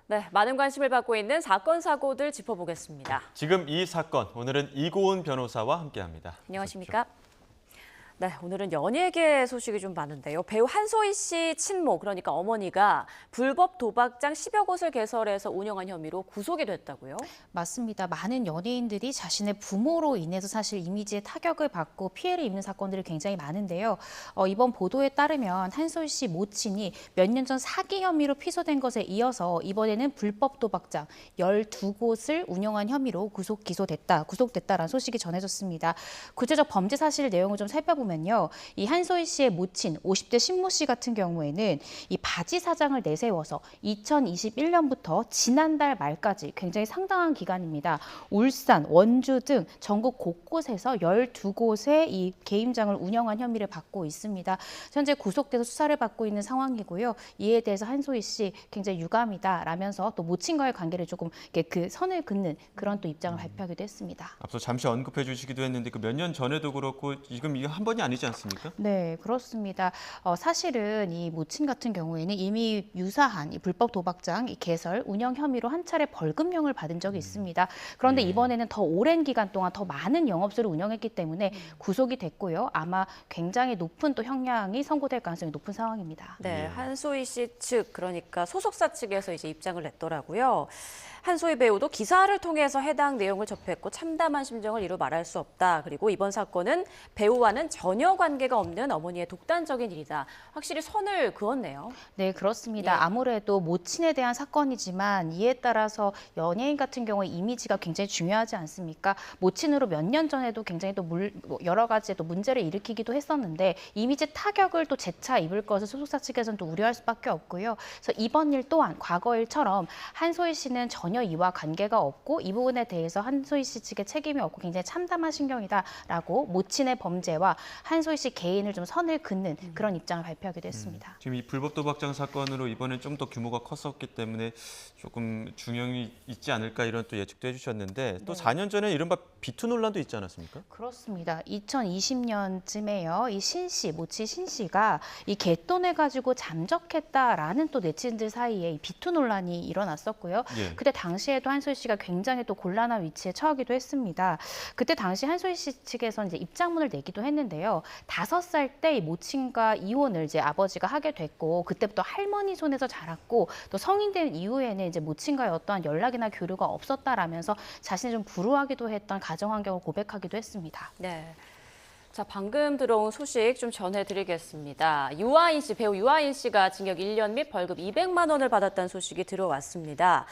네, 많은 관심을 받고 있는 사건, 사고들 짚어보겠습니다. 지금 이 사건, 오늘은 이고은 변호사와 함께합니다. 안녕하십니까? 네, 오늘은 연예계 소식이 좀 많은데요. 배우 한소희 씨 친모, 그러니까 어머니가 불법 도박장 10여 곳을 개설해서 운영한 혐의로 구속이 됐다고요? 맞습니다. 많은 연예인들이 자신의 부모로 인해서 사실 이미지에 타격을 받고 피해를 입는 사건들이 굉장히 많은데요. 이번 보도에 따르면 한소희 씨 모친이 몇 년 전 사기 혐의로 피소된 것에 이어서 이번에는 불법 도박장 12곳을 운영한 혐의로 구속됐다라는 소식이 전해졌습니다. 구체적 범죄 사실 내용을 좀 살펴보면요. 이 한소희 씨의 모친 50대 신모 씨 같은 경우에는 이 바지 사장을 내세워서 2021년부터 지난달 말까지 굉장히 상당한 기간입니다. 울산, 원주 등 전국 곳곳에서 12곳의 이 게임장을 운영한 혐의를 받고 있습니다. 현재 구속돼서 수사를 받고 있는 상황이고요. 이에 대해서 한소희 씨 굉장히 유감이다라면서 또 모친과의 관계를 조금 그 선을 긋는 그런 또 입장을 발표하기도 했습니다. 앞서 잠시 언급해 주시기도 했는데 그 몇 년 전에도 그렇고 지금 이거 한 번이 아니지 않습니까? 네, 그렇습니다. 사실은 이 모친 같은 경우에는 이미 유사한 이 불법 도박장 이 개설, 운영 혐의로 한 차례 벌금형을 받은 적이 있습니다. 그런데 이번에는 더 오랜 기간 동안 더 많은 영업소를 운영했기 때문에 구속이 됐고요. 아마 굉장히 높은 또 형량이 선고될 가능성이 높은 상황입니다. 네, 한소희 씨 측, 그러니까 소속사 측에서 이제 입장을 냈더라고요. 한소희 배우도 기사를 통해서 해당 내용을 접했고 참담한 심정을 이루 말할 수 없다. 그리고 이번 사건은 배우와는 전혀 관계가 없는 어머니의 독단적인 일이다. 확실히 선을 그었네요. 네, 그렇습니다. 예. 아무래도 모친에 대한 사건이지만 이에 따라서 연예인 같은 경우에 이미지가 굉장히 중요하지 않습니까? 모친으로 몇 년 전에도 굉장히 또 여러 가지 또 문제를 일으키기도 했었는데 이미지 타격을 또 재차 입을 것을 소속사 측에서는 또 우려할 수밖에 없고요. 그래서 이번 일 또한 과거 일처럼 한소희 씨는 전혀 이와 관계가 없고 이 부분에 대해서 한소희 씨 측에 책임이 없고 굉장히 참담한 신경이다라고 모친의 범죄와 한소희 씨 개인을 좀 선을 긋는 그런 입장을 발표하기도 했습니다. 지금 이 불법 도박장 사건으로 이번엔 좀 더 규모가 컸었기 때문에 조금 중형이 있지 않을까 이런 또 예측도 해주셨는데 또 4년 전에 이른바 비투 논란도 있지 않았습니까? 그렇습니다. 2020년쯤에요. 이 모치 신 씨가 이 갯돈을 가지고 잠적했다라는 또 네티즌들 사이에 이 비투 논란이 일어났었고요. 예. 그때 당시에도 한소희 씨가 굉장히 또 곤란한 위치에 처하기도 했습니다. 그때 당시 한소희 씨 측에서 이제 입장문을 내기도 했는데요. 5살 때 이 모친과 이혼을 이제 아버지가 하게 됐고 그때부터 할머니 손에서 자랐고 또 성인 된 이후에는 이제 모친과의 어떠한 연락이나 교류가 없었다라면서 자신이 좀 불우하기도 했던 가정 환경을 고백하기도 했습니다. 네. 자, 방금 들어온 소식 좀 전해드리겠습니다. 배우 유아인 씨가 징역 1년 및 벌금 200만 원을 받았다는 소식이 들어왔습니다.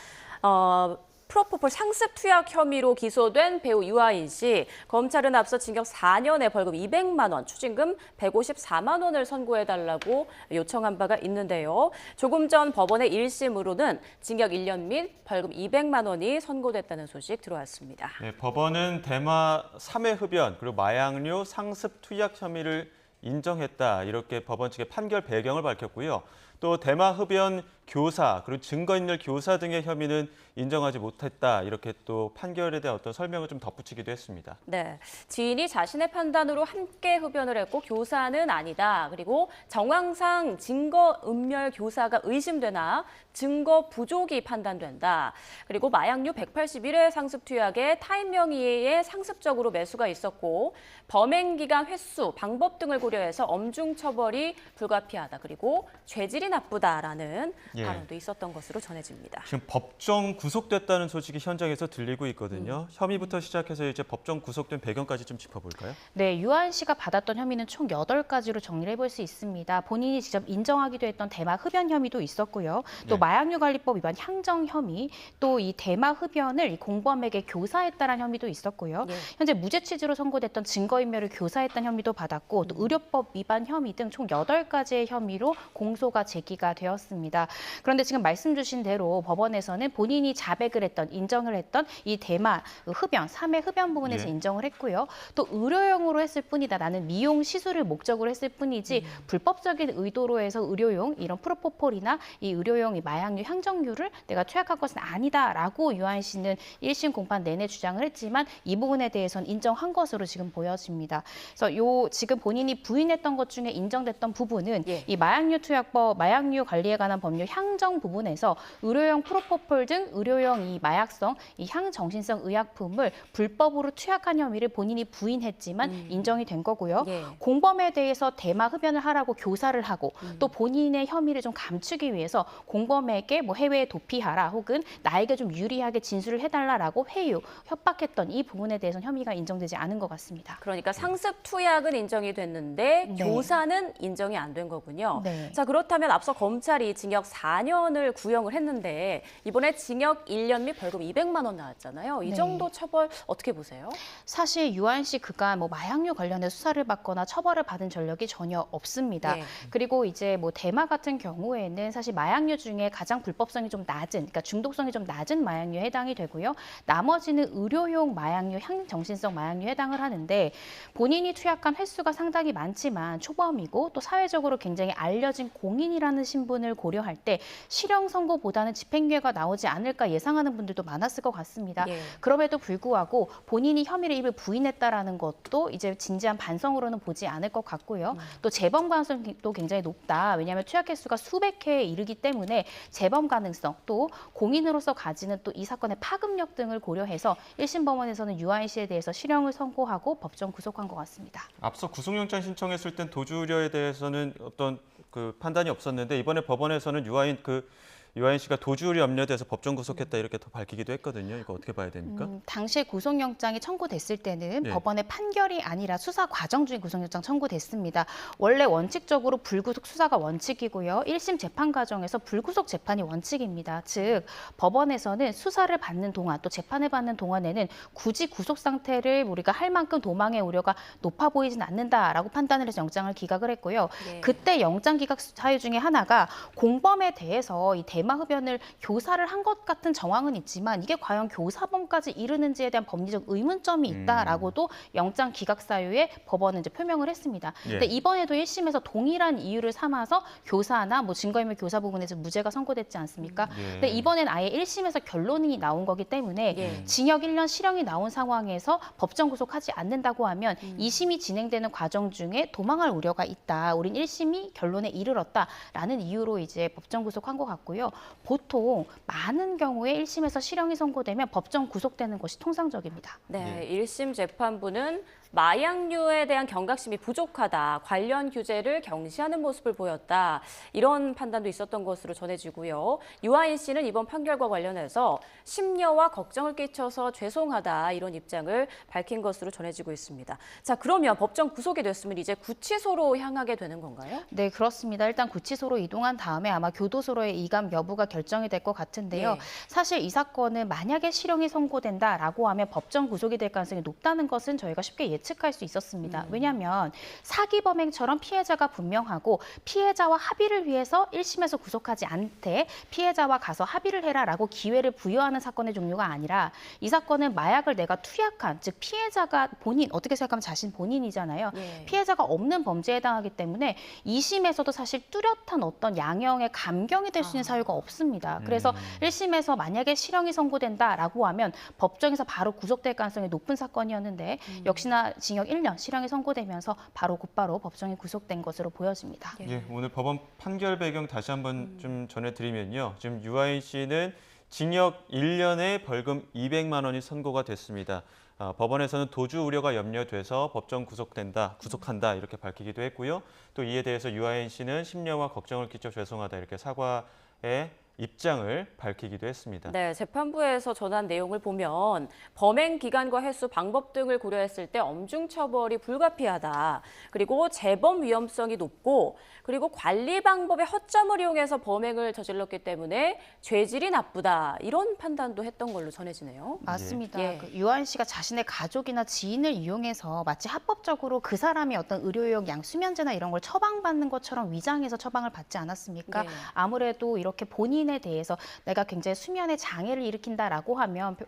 프로포폴 상습 투약 혐의로 기소된 배우 유아인 씨, 검찰은 앞서 징역 4년에 벌금 200만 원, 추징금 154만 원을 선고해달라고 요청한 바가 있는데요. 조금 전 법원의 1심으로는 징역 1년 및 벌금 200만 원이 선고됐다는 소식 들어왔습니다. 네, 법원은 대마 3회 흡연 그리고 마약류 상습 투약 혐의를 인정했다 이렇게 법원 측의 판결 배경을 밝혔고요. 또 대마 흡연 교사 그리고 증거인멸 교사 등의 혐의는 인정하지 못했다 이렇게 또 판결에 대한 어떤 설명을 좀 덧붙이기도 했습니다. 네, 지인이 자신의 판단으로 함께 흡연을 했고 교사는 아니다. 그리고 정황상 증거 은멸 교사가 의심되나 증거 부족이 판단된다. 그리고 마약류 181회 상습 투약에 타인 명의의 상습적으로 매수가 있었고 범행 기간 횟수, 방법 등을 고려해서 엄중 처벌이 불가피하다. 그리고 죄질이 나쁘다라는 발언도 있었던 것으로 전해집니다. 지금 법정 구속됐다는 소식이 현장에서 들리고 있거든요. 혐의부터 시작해서 이제 법정 구속된 배경까지 좀 짚어볼까요? 네, 유아인 씨가 받았던 혐의는 총 8가지로 정리를 해볼 수 있습니다. 본인이 직접 인정하기도 했던 대마 흡연 혐의도 있었고요. 또 마약류 관리법 위반 향정 혐의, 또 이 대마 흡연을 이 공범에게 교사했다는 혐의도 있었고요. 현재 무죄 취지로 선고됐던 증거인멸을 교사했다는 혐의도 받았고 또 의료법 위반 혐의 등 총 8가지의 혐의로 공소가 제기가 되었습니다. 그런데 지금 말씀 주신 대로 법원에서는 본인이 자백을 했던, 인정을 했던 이 대마 흡연, 3회 흡연 부분에서 인정을 했고요. 또 의료용으로 했을 뿐이다. 나는 미용 시술을 목적으로 했을 뿐이지 불법적인 의도로 해서 의료용 이런 프로포폴이나 이 의료용 이 마약류 향정류를 내가 투약한 것은 아니다라고 유아인 씨는 1심 공판 내내 주장을 했지만 이 부분에 대해서는 인정한 것으로 지금 보여집니다. 그래서 지금 본인이 부인했던 것 중에 인정됐던 부분은 이 마약류 투약법, 마약류 관리에 관한 법률 향정 부분에서 의료용 프로포폴 등 의료용 이 마약성, 이 향정신성 의약품을 불법으로 투약한 혐의를 본인이 부인했지만 인정이 된 거고요. 예. 공범에 대해서 대마 흡연을 하라고 교사를 하고 또 본인의 혐의를 좀 감추기 위해서 공범에게 뭐 해외에 도피하라 혹은 나에게 좀 유리하게 진술을 해달라라고 회유, 협박했던 이 부분에 대해서는 혐의가 인정되지 않은 것 같습니다. 그러니까 상습 투약은 인정이 됐는데 네. 교사는 인정이 안 된 거군요. 네. 자, 그렇다면 앞서 검찰이 징역 4년을 구형을 했는데 이번에 징역 1년 및 벌금 200만 원 나왔잖아요. 이 네. 정도 처벌 어떻게 보세요? 사실 유한 씨 그간 뭐 마약류 관련해 수사를 받거나 처벌을 받은 전력이 전혀 없습니다. 네. 그리고 이제 뭐 대마 같은 경우에는 사실 마약류 중에 가장 불법성이 좀 낮은, 그러니까 중독성이 좀 낮은 마약류에 해당이 되고요. 나머지는 의료용 마약류, 향정신성 마약류에 해당을 하는데 본인이 투약한 횟수가 상당히 많지만 초범이고 또 사회적으로 굉장히 알려진 공인이라는 신분을 고려할 때 실형 선고보다는 집행유예가 나오지 않을까 예상하는 분들도 많았을 것 같습니다. 예. 그럼에도 불구하고 본인이 혐의를 일부 부인했다라는 것도 이제 진지한 반성으로는 보지 않을 것 같고요. 또 재범 가능성도 굉장히 높다. 왜냐하면 투약 횟수가 수백 회에 이르기 때문에 재범 가능성 또 공인으로서 가지는 또 이 사건의 파급력 등을 고려해서 1심 법원에서는 유아인 씨에 대해서 실형을 선고하고 법정 구속한 것 같습니다. 앞서 구속영장 신청했을 땐 도주 우려에 대해서는 어떤 그 판단이 없었는데 이번에 법원에서는 유아인 씨가 도주 우려 염려돼서 법정 구속했다 이렇게 더 밝히기도 했거든요. 이거 어떻게 봐야 됩니까? 당시에 구속영장이 청구됐을 때는 네. 법원의 판결이 아니라 수사 과정 중에 구속영장 청구됐습니다. 원래 원칙적으로 불구속 수사가 원칙이고요. 1심 재판 과정에서 불구속 재판이 원칙입니다. 즉 법원에서는 수사를 받는 동안 또 재판을 받는 동안에는 굳이 구속 상태를 우리가 할 만큼 도망의 우려가 높아 보이진 않는다라고 판단을 해서 영장을 기각을 했고요. 네. 그때 영장 기각 사유 중에 하나가 공범에 대해서 이 대마 흡연을 교사를 한 것 같은 정황은 있지만 이게 과연 교사범까지 이르는지에 대한 법리적 의문점이 있다라고도 영장 기각 사유에 법원은 이제 표명을 했습니다. 예. 근데 이번에도 1심에서 동일한 이유를 삼아서 교사나 뭐 증거인멸 교사 부분에서 무죄가 선고됐지 않습니까? 예. 근데 이번엔 아예 1심에서 결론이 나온 거기 때문에 예. 징역 1년 실형이 나온 상황에서 법정 구속하지 않는다고 하면 2심이 진행되는 과정 중에 도망할 우려가 있다. 우린 1심이 결론에 이르렀다라는 이유로 이제 법정 구속한 것 같고요. 보통 많은 경우에 1심에서 실형이 선고되면 법정 구속되는 것이 통상적입니다. 네, 1심 재판부는 마약류에 대한 경각심이 부족하다, 관련 규제를 경시하는 모습을 보였다, 이런 판단도 있었던 것으로 전해지고요. 유아인 씨는 이번 판결과 관련해서 심려와 걱정을 끼쳐서 죄송하다, 이런 입장을 밝힌 것으로 전해지고 있습니다. 자, 그러면 법정 구속이 됐으면 이제 구치소로 향하게 되는 건가요? 네, 그렇습니다. 일단 구치소로 이동한 다음에 아마 교도소로의 이감 여부가 결정이 될 것 같은데요. 예. 사실 이 사건은 만약에 실형이 선고된다라고 하면 법정 구속이 될 가능성이 높다는 것은 저희가 쉽게 예측할 수 있었습니다. 왜냐하면 사기 범행처럼 피해자가 분명하고 피해자와 합의를 위해서 1심에서 구속하지 않되 피해자와 가서 합의를 해라라고 기회를 부여하는 사건의 종류가 아니라 이 사건은 마약을 내가 투약한, 즉 피해자가 본인, 어떻게 생각하면 자신 본인이잖아요. 예. 피해자가 없는 범죄에 해당하기 때문에 2심에서도 사실 뚜렷한 어떤 양형의 감경이 될 수 있는 사유가 없습니다. 그래서 1심에서 만약에 실형이 선고된다라고 하면 법정에서 바로 구속될 가능성이 높은 사건이었는데 역시나 징역 1년 실형이 선고되면서 곧바로 법정에 구속된 것으로 보여집니다. 예, 오늘 법원 판결 배경 다시 한번 좀 전해드리면요. 지금 유아인 씨는 징역 1년에 벌금 200만 원이 선고가 됐습니다. 법원에서는 도주 우려가 염려돼서 법정 구속한다 이렇게 밝히기도 했고요. 또 이에 대해서 유아인 씨는 심려와 걱정을 끼쳐 죄송하다 이렇게 사과의 입장을 밝히기도 했습니다. 네, 재판부에서 전한 내용을 보면 범행 기간과 횟수, 방법 등을 고려했을 때 엄중 처벌이 불가피하다. 그리고 재범 위험성이 높고 그리고 관리 방법의 허점을 이용해서 범행을 저질렀기 때문에 죄질이 나쁘다. 이런 판단도 했던 걸로 전해지네요. 맞습니다. 예. 그 유아인 씨가 자신의 가족이나 지인을 이용해서 마치 합법적으로 그 사람이 어떤 의료용 수면제나 이런 걸 처방받는 것처럼 위장해서 처방을 받지 않았습니까? 예. 아무래도 이렇게 본인에 대해서 내가 굉장히 수면에 장애를 일으킨다라고 하면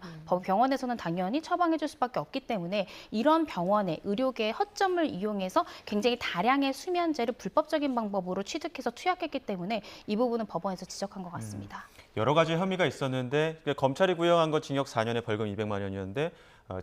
병원에서는 당연히 처방해 줄 수밖에 없기 때문에 이런 병원의 의료계의 허점을 이용해서 굉장히 다량의 수면제를 불법적인 방법으로 취득해서 투약했기 때문에 이 부분은 법원에서 지적한 것 같습니다. 여러 가지 혐의가 있었는데 검찰이 구형한 건 징역 4년에 벌금 200만 원이었는데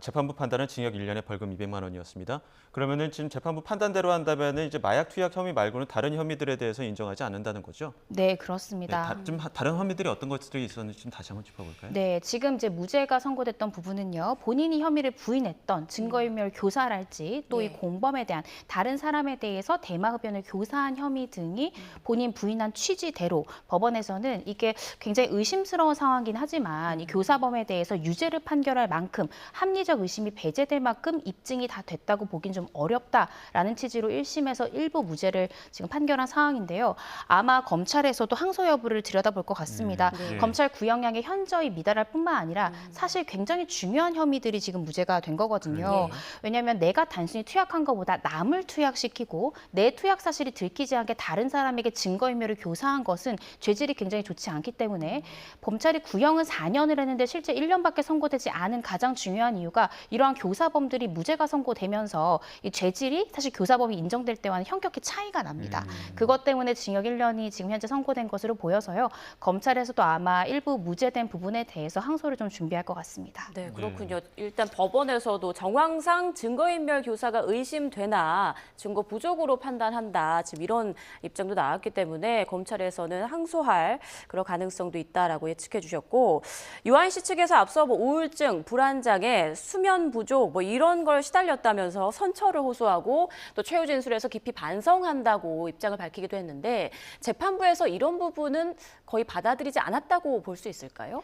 재판부 판단은 징역 1년에 벌금 200만 원이었습니다. 그러면은 지금 재판부 판단대로 한다면은 이제 마약 투약 혐의 말고는 다른 혐의들에 대해서 인정하지 않는다는 거죠? 네, 그렇습니다. 좀 다른 혐의들이 어떤 것들이 있었는지 좀 다시 한번 짚어볼까요? 네, 지금 이제 무죄가 선고됐던 부분은요, 본인이 혐의를 부인했던 증거인멸 교사랄지 또 이 예. 공범에 대한 다른 사람에 대해서 대마흡연을 교사한 혐의 등이 본인 부인한 취지대로 법원에서는 이게 굉장히 의심스러운 상황이긴 하지만 이 교사범에 대해서 유죄를 판결할 만큼 합리적 의심이 배제될 만큼 입증이 다 됐다고 보긴 좀 어렵다라는 취지로 1심에서 일부 무죄를 지금 판결한 상황인데요. 아마 검찰에서도 항소 여부를 들여다볼 것 같습니다. 네. 검찰 구형량의 현저히 미달할 뿐만 아니라 사실 굉장히 중요한 혐의들이 지금 무죄가 된 거거든요. 네. 왜냐하면 내가 단순히 투약한 것보다 남을 투약시키고 내 투약 사실이 들키지 않게 다른 사람에게 증거인멸을 교사한 것은 죄질이 굉장히 좋지 않기 때문에 검찰이 구형은 4년을 했는데 실제 1년밖에 선고되지 않은 가장 중요한 이유가 이러한 교사범들이 무죄가 선고되면서 이 죄질이 사실 교사범이 인정될 때와는 현격히 차이가 납니다. 그것 때문에 징역 1년이 지금 현재 선고된 것으로 보여서요. 검찰에서도 아마 일부 무죄된 부분에 대해서 항소를 좀 준비할 것 같습니다. 네, 그렇군요. 일단 법원에서도 정황상 증거인멸 교사가 의심되나 증거 부족으로 판단한다. 지금 이런 입장도 나왔기 때문에 검찰에서는 항소할 그런 가능성도 있다라고 예측해 주셨고 유아인 씨 측에서 앞서 뭐 우울증, 불안장애, 수면 부족 뭐 이런 걸 시달렸다면서 선처를 호소하고 또 최후 진술에서 깊이 반성한다고 입장을 밝히기도 했는데 재판부에서 이런 부분은 거의 받아들이지 않았다고 볼 수 있을까요?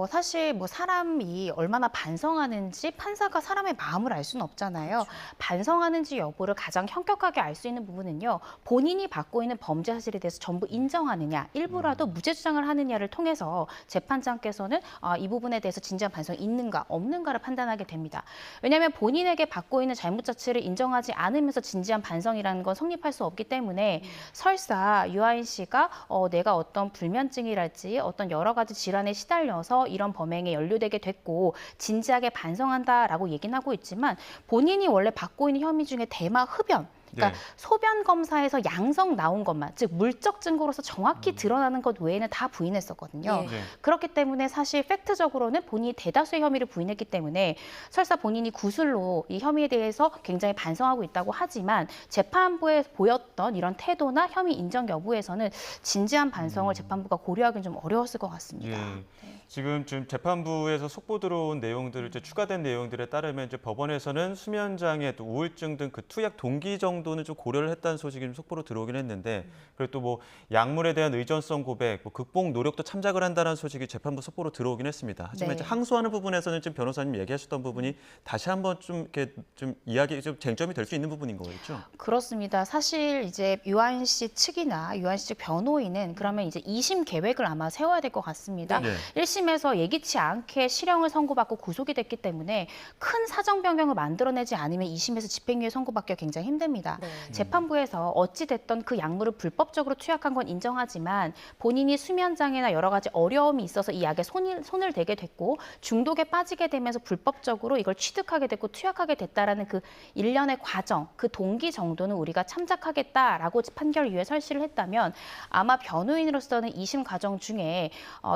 사실 뭐 사람이 얼마나 반성하는지 판사가 사람의 마음을 알 수는 없잖아요. 반성하는지 여부를 가장 현격하게 알 수 있는 부분은요. 본인이 받고 있는 범죄 사실에 대해서 전부 인정하느냐, 일부라도 무죄 주장을 하느냐를 통해서 재판장께서는 이 부분에 대해서 진지한 반성이 있는가, 없는가를 판단하게 됩니다. 왜냐하면 본인에게 받고 있는 잘못 자체를 인정하지 않으면서 진지한 반성이라는 건 성립할 수 없기 때문에 설사 유아인 씨가 내가 어떤 불면증이랄지 어떤 여러 가지 질환에 시달려서 이런 범행에 연루되게 됐고 진지하게 반성한다라고 얘기는 하고 있지만 본인이 원래 받고 있는 혐의 중에 대마 흡연 그러니까 네. 소변 검사에서 양성 나온 것만, 즉 물적 증거로서 정확히 드러나는 것 외에는 다 부인했었거든요. 예. 네. 그렇기 때문에 사실 팩트적으로는 본인이 대다수의 혐의를 부인했기 때문에 설사 본인이 구술로 이 혐의에 대해서 굉장히 반성하고 있다고 하지만 재판부에 보였던 이런 태도나 혐의 인정 여부에서는 진지한 반성을 재판부가 고려하기는 좀 어려웠을 것 같습니다. 예. 지금 재판부에서 속보 들어온 내용들을 추가된 내용들에 따르면 이제 법원에서는 수면장애, 또 우울증 등 그 투약 동기 정도는 좀 고려를 했다는 소식이 좀 속보로 들어오긴 했는데 그리고 또 뭐 약물에 대한 의존성 고백, 뭐 극복 노력도 참작을 한다는 소식이 재판부 속보로 들어오긴 했습니다. 하지만 네. 이제 항소하는 부분에서는 지금 변호사님 얘기하셨던 부분이 다시 한번 좀 이렇게 좀 이야기 좀 쟁점이 될 수 있는 부분인 거겠죠? 그렇습니다. 사실 이제 유아인 씨 측이나 유아인 씨 측 변호인은 그러면 이제 2심 계획을 아마 세워야 될 것 같습니다. 네. 1심에서 예기치 않게 실형을 선고받고 구속이 됐기 때문에 큰 사정 변경을 만들어내지 않으면 2심에서 집행유예 선고받기가 굉장히 힘듭니다. 네. 재판부에서 어찌 됐던 그 약물을 불법적으로 투약한 건 인정하지만 본인이 수면장애나 여러 가지 어려움이 있어서 이 약에 손을 대게 됐고 중독에 빠지게 되면서 불법적으로 이걸 취득하게 됐고 투약하게 됐다라는 그 일련의 과정, 그 동기 정도는 우리가 참작하겠다라고 판결 이후에 설시를 했다면 아마 변호인으로서는 2심 과정 중에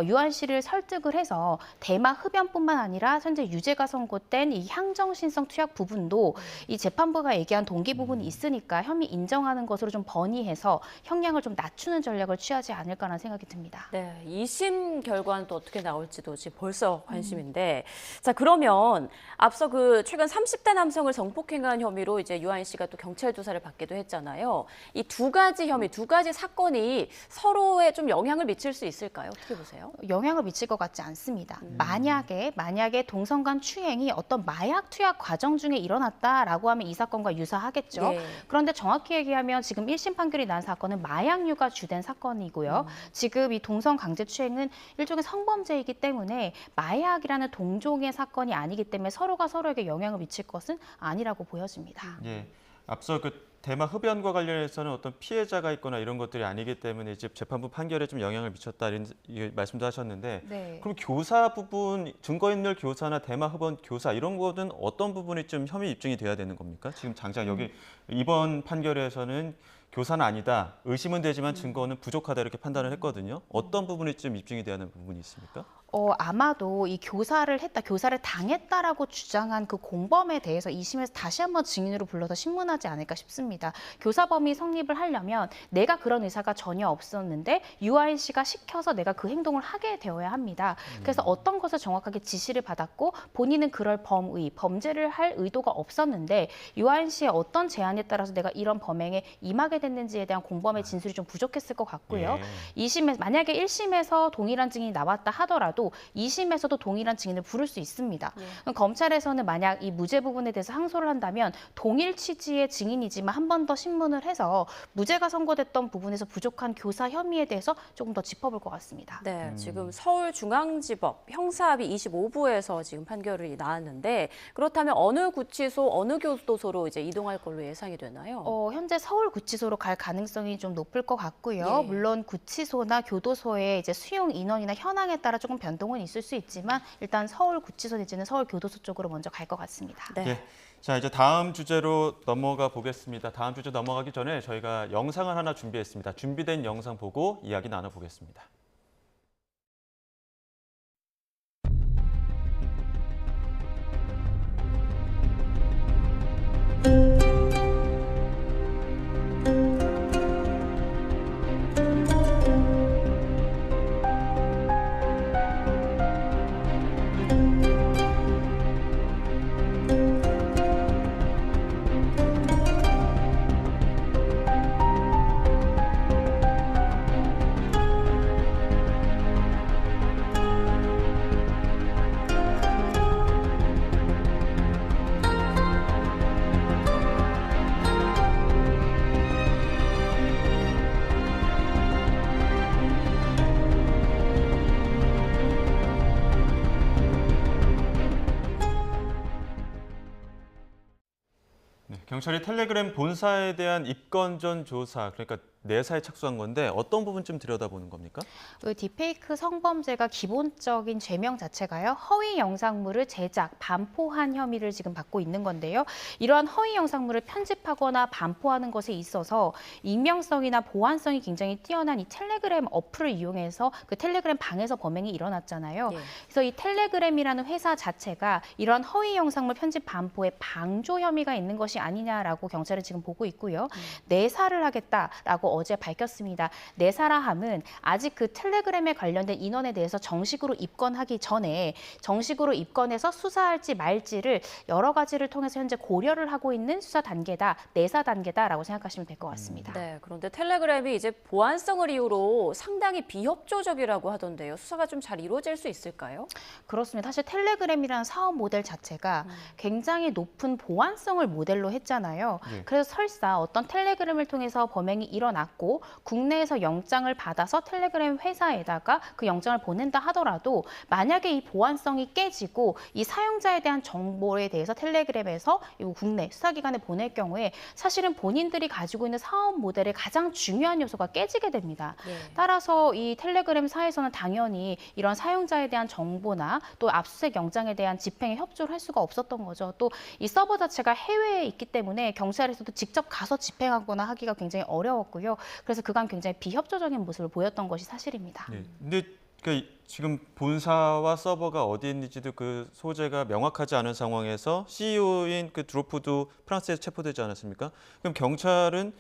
유아인 씨를 설득을 해서 대마 흡연뿐만 아니라 현재 유죄가 선고된 이 향정신성 투약 부분도 이 재판부가 얘기한 동기 부분이 있으니까 혐의 인정하는 것으로 좀 번이해서 형량을 좀 낮추는 전략을 취하지 않을까라는 생각이 듭니다. 네, 2심 결과는 또 어떻게 나올지도 지금 벌써 관심인데, 자 그러면 앞서 그 최근 30대 남성을 성폭행한 혐의로 이제 유아인 씨가 또 경찰 조사를 받기도 했잖아요. 이 두 가지 혐의, 두 가지 사건이 서로에 좀 영향을 미칠 수 있을까요? 어떻게 보세요? 영향을 미칠 것 같지 않습니다. 만약에 동성 간 추행이 어떤 마약 투약 과정 중에 일어났다라고 하면 이 사건과 유사하겠죠. 네. 그런데 정확히 얘기하면 지금 1심 판결이 난 사건은 마약류가 주된 사건이고요. 지금 이 동성 강제 추행은 일종의 성범죄이기 때문에 마약이라는 동종의 사건이 아니기 때문에 서로가 서로에게 영향을 미칠 것은 아니라고 보여집니다. 예. 앞서 그 대마 흡연과 관련해서는 어떤 피해자가 있거나 이런 것들이 아니기 때문에 이제 재판부 판결에 좀 영향을 미쳤다 이런 말씀도 하셨는데 네. 그럼 교사 부분, 증거인멸 교사나 대마 흡연 교사 이런 거는 어떤 부분이 좀 혐의 입증이 돼야 되는 겁니까? 지금 당장 여기 이번 판결에서는 교사는 아니다. 의심은 되지만 증거는 부족하다 이렇게 판단을 했거든요. 어떤 부분이 좀 입증이 돼야 하는 부분이 있습니까? 아마도 이 교사를 당했다라고 주장한 그 공범에 대해서 2심에서 다시 한번 증인으로 불러서 신문하지 않을까 싶습니다. 교사범위 성립을 하려면 내가 그런 의사가 전혀 없었는데 유아인 씨가 시켜서 내가 그 행동을 하게 되어야 합니다. 그래서 어떤 것을 정확하게 지시를 받았고 본인은 그럴 범죄를 할 의도가 없었는데 유아인 씨의 어떤 제안에 따라서 내가 이런 범행에 임하게 됐는지에 대한 공범의 진술이 좀 부족했을 것 같고요. 예. 2심에서 만약에 1심에서 동일한 증인이 나왔다 하더라도 2심에서도 동일한 증인을 부를 수 있습니다. 그럼 검찰에서는 만약 이 무죄 부분에 대해서 항소를 한다면 동일 취지의 증인이지만 한 번 더 신문을 해서 무죄가 선고됐던 부분에서 부족한 교사 혐의에 대해서 조금 더 짚어볼 것 같습니다. 네, 지금 서울중앙지법 형사합의 25부에서 지금 판결이 나왔는데 그렇다면 어느 구치소, 어느 교도소로 이제 이동할 걸로 예상이 되나요? 현재 서울구치소로 갈 가능성이 좀 높을 것 같고요. 예. 물론 구치소나 교도소의 이제 수용 인원이나 현황에 따라 조금 변동은 있을 수 있지만 일단 서울구치소 내지는 서울교도소 쪽으로 먼저 갈 것 같습니다. 네. 예. 자, 이제 다음 주제로 넘어가 보겠습니다. 다음 주제 넘어가기 전에 저희가 영상을 하나 준비했습니다. 준비된 영상 보고 이야기 나눠보겠습니다. 네, 경찰이 텔레그램 본사에 대한 입건전 조사, 그러니까 내사에 착수한 건데 어떤 부분쯤 들여다보는 겁니까? 그 딥페이크 성범죄가 기본적인 죄명 자체가요. 허위 영상물을 제작, 반포한 혐의를 지금 받고 있는 건데요. 이러한 허위 영상물을 편집하거나 반포하는 것에 있어서 익명성이나 보안성이 굉장히 뛰어난 이 텔레그램 어플을 이용해서 그 텔레그램 방에서 범행이 일어났잖아요. 예. 그래서 이 텔레그램이라는 회사 자체가 이러한 허위 영상물 편집 반포에 방조 혐의가 있는 것이 아니냐라고 경찰은 지금 보고 있고요. 내사를 하겠다라고 어제 밝혔습니다. 내사라 함은 아직 그 텔레그램에 관련된 인원에 대해서 정식으로 입건하기 전에 정식으로 입건해서 수사할지 말지를 여러 가지를 통해서 현재 고려를 하고 있는 수사 단계다, 내사 단계다라고 생각하시면 될 것 같습니다. 네, 그런데 텔레그램이 이제 보안성을 이유로 상당히 비협조적이라고 하던데요. 수사가 좀 잘 이루어질 수 있을까요? 그렇습니다. 사실 텔레그램이라는 사업 모델 자체가 굉장히 높은 보안성을 모델로 했잖아요. 네. 그래서 설사 어떤 텔레그램을 통해서 범행이 일어났고 국내에서 영장을 받아서 텔레그램 회사에다가 그 영장을 보낸다 하더라도 만약에 이 보안성이 깨지고 이 사용자에 대한 정보에 대해서 텔레그램에서 국내 수사기관에 보낼 경우에 사실은 본인들이 가지고 있는 사업 모델의 가장 중요한 요소가 깨지게 됩니다. 네. 따라서 이 텔레그램사에서는 당연히 이런 사용자에 대한 정보나 또 압수수색 영장에 대한 집행에 협조를 할 수가 없었던 거죠. 또 이 서버 자체가 해외에 있기 때문에 경찰에서도 직접 가서 집행하거나 하기가 굉장히 어려웠고요. 그래서 그간 굉장히 비협조적인 모습을 보였던 것이 사실입니다. 네. 근데 지금 본사와 서버가 어디 있는지도 그 소재가 명확하지 않은 상황에서 CEO인 그 드로프도 프랑스에서 체포되지 않았습니까? 그럼 경찰은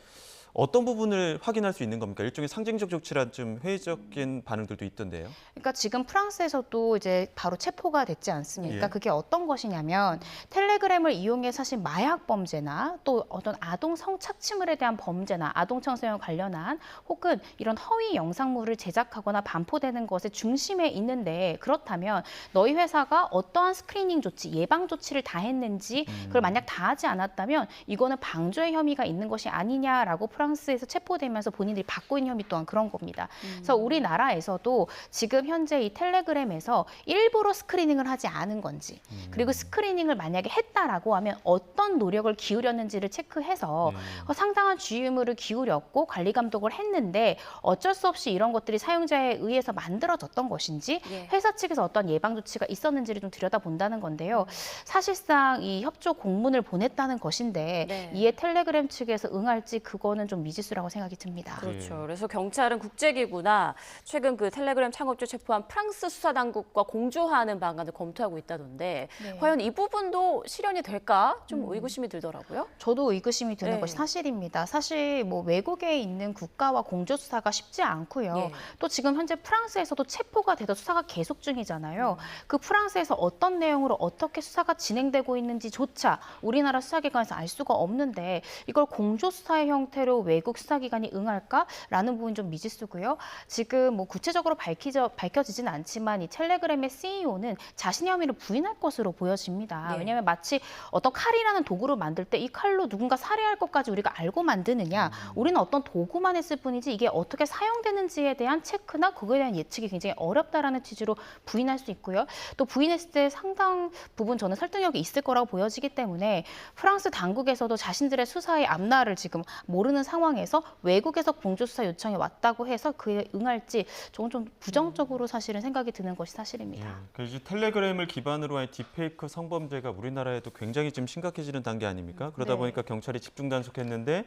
어떤 부분을 확인할 수 있는 겁니까? 일종의 상징적 조치란 좀 회의적인 반응들도 있던데요. 그러니까 지금 프랑스에서도 이제 바로 체포가 됐지 않습니까? 예. 그게 어떤 것이냐면 텔레그램을 이용해 사실 마약 범죄나 또 어떤 아동 성착취물에 대한 범죄나 아동 청소년 관련한 혹은 이런 허위 영상물을 제작하거나 반포되는 것의 중심에 있는데 그렇다면 너희 회사가 어떠한 스크리닝 조치, 예방 조치를 다 했는지 그걸 만약 다 하지 않았다면 이거는 방조의 혐의가 있는 것이 아니냐라고 프랑스에서 체포되면서 본인들이 받고 있는 혐의 또한 그런 겁니다. 그래서 우리나라에서도 지금 현재 이 텔레그램에서 일부러 스크리닝을 하지 않은 건지 그리고 스크리닝을 만약에 했다라고 하면 어떤 노력을 기울였는지를 체크해서 상당한 주의 의무를 기울였고 관리 감독을 했는데 어쩔 수 없이 이런 것들이 사용자에 의해서 만들어졌던 것인지 예. 회사 측에서 어떤 예방 조치가 있었는지를 좀 들여다본다는 건데요. 사실상 이 협조 공문을 보냈다는 것인데 네. 이에 텔레그램 측에서 응할지 그거는 좀 미지수라고 생각이 듭니다. 그렇죠. 그래서 경찰은 국제기구나 최근 그 텔레그램 창업주 체포한 프랑스 수사당국과 공조하는 방안을 검토하고 있다던데 네. 과연 이 부분도 실현이 될까 좀 의구심이 들더라고요. 저도 의구심이 드는 네. 것이 사실입니다. 사실 뭐 외국에 있는 국가와 공조 수사가 쉽지 않고요. 예. 또 지금 현재 프랑스에서도 체포가 돼서 수사가 계속 중이잖아요. 그 프랑스에서 어떤 내용으로 어떻게 수사가 진행되고 있는지조차 우리나라 수사기관에서 알 수가 없는데 이걸 공조 수사의 형태로 외국 수사기관이 응할까라는 부분이 좀 미지수고요. 지금 뭐 구체적으로 밝혀지진 않지만 이 텔레그램의 CEO는 자신의 혐의를 부인할 것으로 보여집니다. 예. 왜냐하면 마치 어떤 칼이라는 도구를 만들 때 이 칼로 누군가 살해할 것까지 우리가 알고 만드느냐, 우리는 어떤 도구만 했을 뿐이지 이게 어떻게 사용되는지에 대한 체크나 그거에 대한 예측이 굉장히 어렵다라는 취지로 부인할 수 있고요. 또 부인했을 때 상당 부분 저는 설득력이 있을 거라고 보여지기 때문에 프랑스 당국에서도 자신들의 수사의 앞날을 지금 모르는 상황에서 외국에서 공조수사 요청이 왔다고 해서 그에 응할지 저는 좀 부정적으로 사실은 생각이 드는 것이 사실입니다. 예, 그 이제 텔레그램을 기반으로 한 딥페이크 성범죄가 우리나라에도 굉장히 지금 심각해지는 단계 아닙니까? 그러다 네. 보니까 경찰이 집중 단속했는데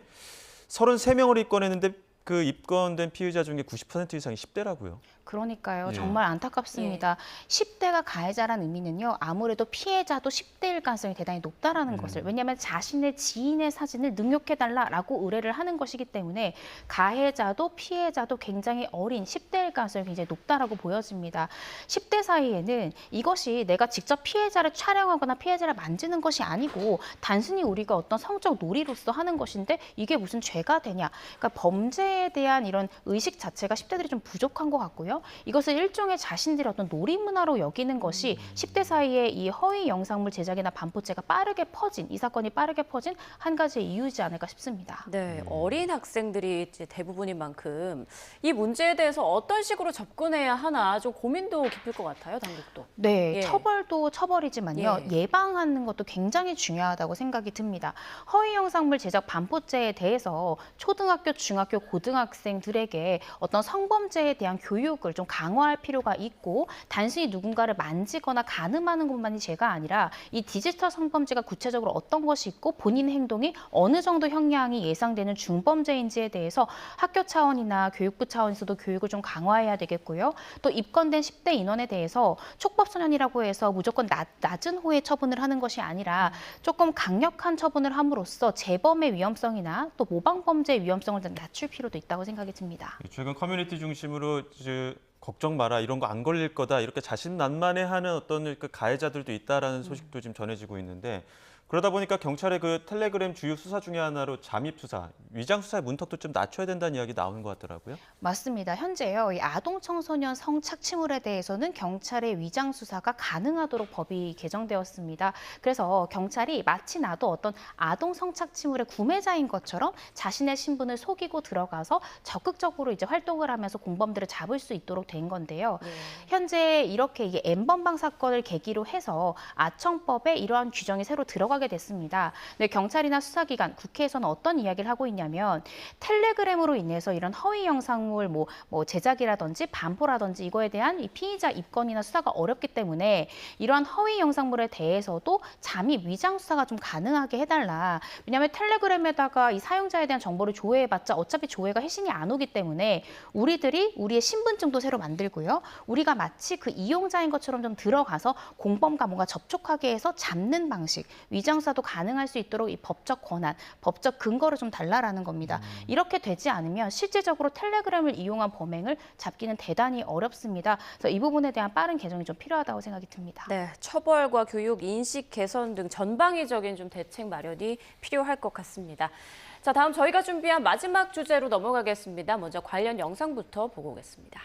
33명을 입건했는데 그 입건된 피의자 중에 90% 이상이 10대라고요. 그러니까요. 예. 정말 안타깝습니다. 10대가 가해자라는 의미는요. 아무래도 피해자도 10대일 가능성이 대단히 높다라는 것을. 왜냐하면 자신의 지인의 사진을 능욕해달라라고 의뢰를 하는 것이기 때문에 가해자도 피해자도 굉장히 어린 10대일 가능성이 굉장히 높다라고 보여집니다. 10대 사이에는 이것이 내가 직접 피해자를 촬영하거나 피해자를 만지는 것이 아니고 단순히 우리가 어떤 성적 놀이로서 하는 것인데 이게 무슨 죄가 되냐. 그러니까 범죄에 대한 이런 의식 자체가 10대들이 좀 부족한 것 같고요. 이것을 일종의 자신들의 어떤 놀이문화로 여기는 것이 10대 사이에 이 허위 영상물 제작이나 반포죄가 빠르게 퍼진, 이 사건이 빠르게 퍼진 한 가지의 이유이지 않을까 싶습니다. 네, 어린 학생들이 이제 대부분인 만큼 이 문제에 대해서 어떤 식으로 접근해야 하나 좀 고민도 깊을 것 같아요, 당국도. 네, 예. 처벌도 처벌이지만요. 예방하는 것도 굉장히 중요하다고 생각이 듭니다. 허위 영상물 제작 반포죄에 대해서 초등학교, 중학교, 고등학생들에게 어떤 성범죄에 대한 교육을 좀 강화할 필요가 있고 단순히 누군가를 만지거나 가늠하는 것만이 죄가 아니라 이 디지털 성범죄가 구체적으로 어떤 것이 있고 본인 행동이 어느 정도 형량이 예상되는 중범죄인지에 대해서 학교 차원이나 교육부 차원에서도 교육을 좀 강화해야 되겠고요. 또 입건된 10대 인원에 대해서 촉법소년이라고 해서 무조건 낮은 호의 처분을 하는 것이 아니라 조금 강력한 처분을 함으로써 재범의 위험성이나 또 모방범죄의 위험성을 좀 낮출 필요도 있다고 생각이 듭니다. 최근 커뮤니티 중심으로 걱정 마라 이런 거 안 걸릴 거다 이렇게 자신만만해하는 어떤 그 가해자들도 있다라는 소식도 지금 전해지고 있는데 그러다 보니까 경찰의 그 텔레그램 주요 수사 중에 하나로 잠입 수사, 위장 수사의 문턱도 좀 낮춰야 된다는 이야기 나오는 것 같더라고요. 맞습니다. 현재요, 이 아동 청소년 성착취물에 대해서는 경찰의 위장 수사가 가능하도록 법이 개정되었습니다. 그래서 경찰이 마치 나도 어떤 아동 성착취물의 구매자인 것처럼 자신의 신분을 속이고 들어가서 적극적으로 이제 활동을 하면서 공범들을 잡을 수 있도록 된 건데요. 현재 이렇게 이게 N번방 사건을 계기로 해서 아청법에 이러한 규정이 새로 들어가게 됐습니다. 네, 경찰이나 수사기관, 국회에서는 어떤 이야기를 하고 있냐면 텔레그램으로 인해서 이런 허위 영상물 뭐 제작이라든지 반포라든지 이거에 대한 이 피의자 입건이나 수사가 어렵기 때문에 이러한 허위 영상물에 대해서도 잠입 위장 수사가 좀 가능하게 해달라. 왜냐하면 텔레그램에다가 이 사용자에 대한 정보를 조회해봤자 어차피 조회가 회신이 안 오기 때문에 우리들이 우리의 신분증도 새로 만들고요. 우리가 마치 그 이용자인 것처럼 좀 들어가서 공범과 뭔가 접촉하게 해서 잡는 방식, 위장수사도 가능할 수 있도록 이 법적 권한, 법적 근거를 좀 달라라는 겁니다. 이렇게 되지 않으면 실질적으로 텔레그램을 이용한 범행을 잡기는 대단히 어렵습니다. 그래서 이 부분에 대한 빠른 개정이 좀 필요하다고 생각이 듭니다. 네, 처벌과 교육, 인식 개선 등 전방위적인 좀 대책 마련이 필요할 것 같습니다. 자, 다음 저희가 준비한 마지막 주제로 넘어가겠습니다. 먼저 관련 영상부터 보고 오겠습니다.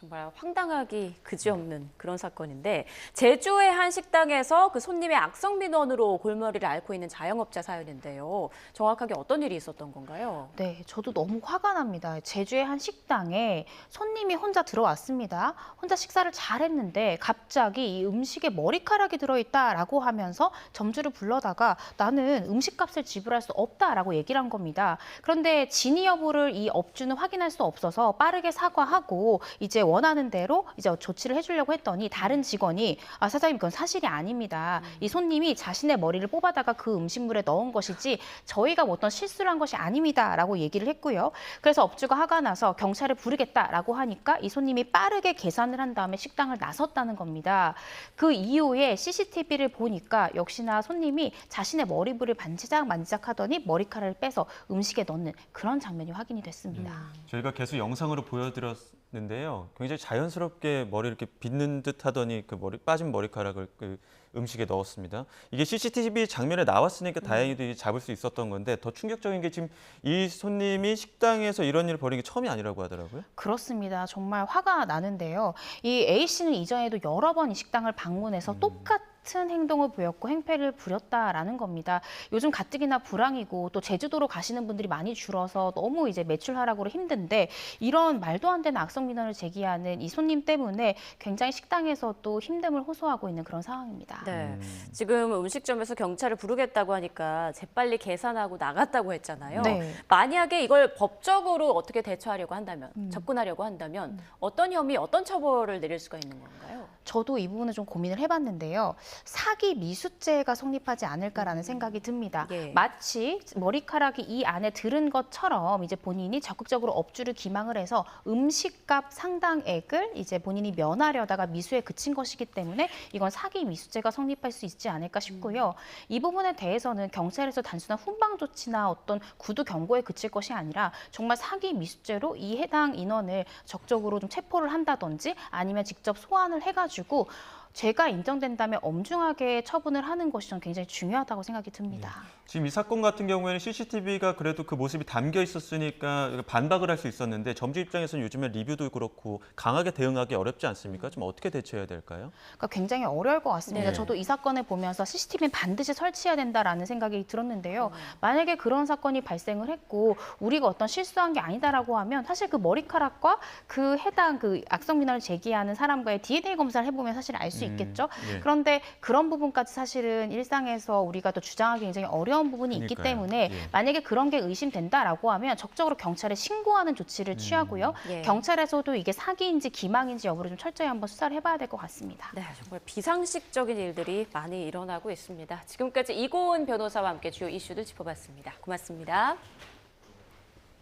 정말 황당하기 그지없는 그런 사건인데 제주의 한 식당에서 그 손님의 악성 민원으로 골머리를 앓고 있는 자영업자 사연인데요. 정확하게 어떤 일이 있었던 건가요? 네, 저도 너무 화가 납니다. 제주의 한 식당에 손님이 혼자 들어왔습니다. 혼자 식사를 잘했는데 갑자기 이 음식에 머리카락이 들어있다라고 하면서 점주를 불러다가 나는 음식값을 지불할 수 없다라고 얘기를 한 겁니다. 그런데 진위 여부를 이 업주는 확인할 수 없어서 빠르게 사과하고 이제 원하는 대로 이제 조치를 해주려고 했더니 다른 직원이 사장님 그건 사실이 아닙니다. 이 손님이 자신의 머리를 뽑아다가 그 음식물에 넣은 것이지 저희가 뭐 어떤 실수를 한 것이 아닙니다라고 얘기를 했고요. 그래서 업주가 화가 나서 경찰을 부르겠다라고 하니까 이 손님이 빠르게 계산을 한 다음에 식당을 나섰다는 겁니다. 그 이후에 CCTV를 보니까 역시나 손님이 자신의 머리부를 만지작 하더니 머리카락을 빼서 음식에 넣는 그런 장면이 확인이 됐습니다. 저희가 계속 영상으로 보여드렸는데요. 굉장히 자연스럽게 머리 이렇게 빗는 듯 하더니 그 빠진 머리카락을 그 음식에 넣었습니다. 이게 CCTV 장면에 나왔으니까 다행히도 잡을 수 있었던 건데 더 충격적인 게 지금 이 손님이 식당에서 이런 일을 벌인 게 처음이 아니라고 하더라고요. 그렇습니다. 정말 화가 나는데요. 이 A 씨는 이전에도 여러 번 이 식당을 방문해서 똑같은 행동을 보였고 행패를 부렸다라는 겁니다. 요즘 가뜩이나 불황이고 또 제주도로 가시는 분들이 많이 줄어서 너무 이제 매출 하락으로 힘든데 이런 말도 안 되는 악성 민원을 제기하는 이 손님 때문에 굉장히 식당에서도 힘듦을 호소하고 있는 그런 상황입니다. 네, 지금 음식점에서 경찰을 부르겠다고 하니까 재빨리 계산하고 나갔다고 했잖아요. 네. 만약에 이걸 법적으로 어떻게 대처하려고 한다면, 접근하려고 한다면 어떤 혐의, 어떤 처벌을 내릴 수가 있는 건가요? 저도 이 부분을 좀 고민을 해봤는데요. 사기 미수죄가 성립하지 않을까라는 생각이 듭니다. 예. 마치 머리카락이 이 안에 들은 것처럼 이제 본인이 적극적으로 업주를 기망을 해서 음식값 상당액을 이제 본인이 면하려다가 미수에 그친 것이기 때문에 이건 사기 미수죄가 성립할 수 있지 않을까 싶고요. 이 부분에 대해서는 경찰에서 단순한 훈방 조치나 어떤 구두 경고에 그칠 것이 아니라 정말 사기 미수죄로 이 해당 인원을 적극적으로 좀 체포를 한다든지 아니면 직접 소환을 해가지고 죄가 인정된다면 엄중하게 처분을 하는 것이 저는 굉장히 중요하다고 생각이 듭니다. 지금 이 사건 같은 경우에는 CCTV가 그래도 그 모습이 담겨 있었으니까 반박을 할 수 있었는데 점주 입장에서는 요즘에 리뷰도 그렇고 강하게 대응하기 어렵지 않습니까? 좀 어떻게 대처해야 될까요? 그러니까 굉장히 어려울 것 같습니다. 네. 저도 이 사건을 보면서 CCTV는 반드시 설치해야 된다라는 생각이 들었는데요. 만약에 그런 사건이 발생을 했고 우리가 어떤 실수한 게 아니다라고 하면 사실 그 머리카락과 그 해당 그 악성 민원을 제기하는 사람과의 DNA 검사를 해보면 사실 알 수 있겠죠. 예. 그런데 그런 부분까지 사실은 일상에서 우리가 또 주장하기 굉장히 어려운 부분이 있기 그러니까요. 때문에 예. 만약에 그런 게 의심된다라고 하면 적극적으로 경찰에 신고하는 조치를 취하고요. 예. 경찰에서도 이게 사기인지 기망인지 여부를 좀 철저히 한번 수사를 해봐야 될 것 같습니다. 네, 정말 비상식적인 일들이 많이 일어나고 있습니다. 지금까지 이고은 변호사와 함께 주요 이슈들 짚어봤습니다. 고맙습니다.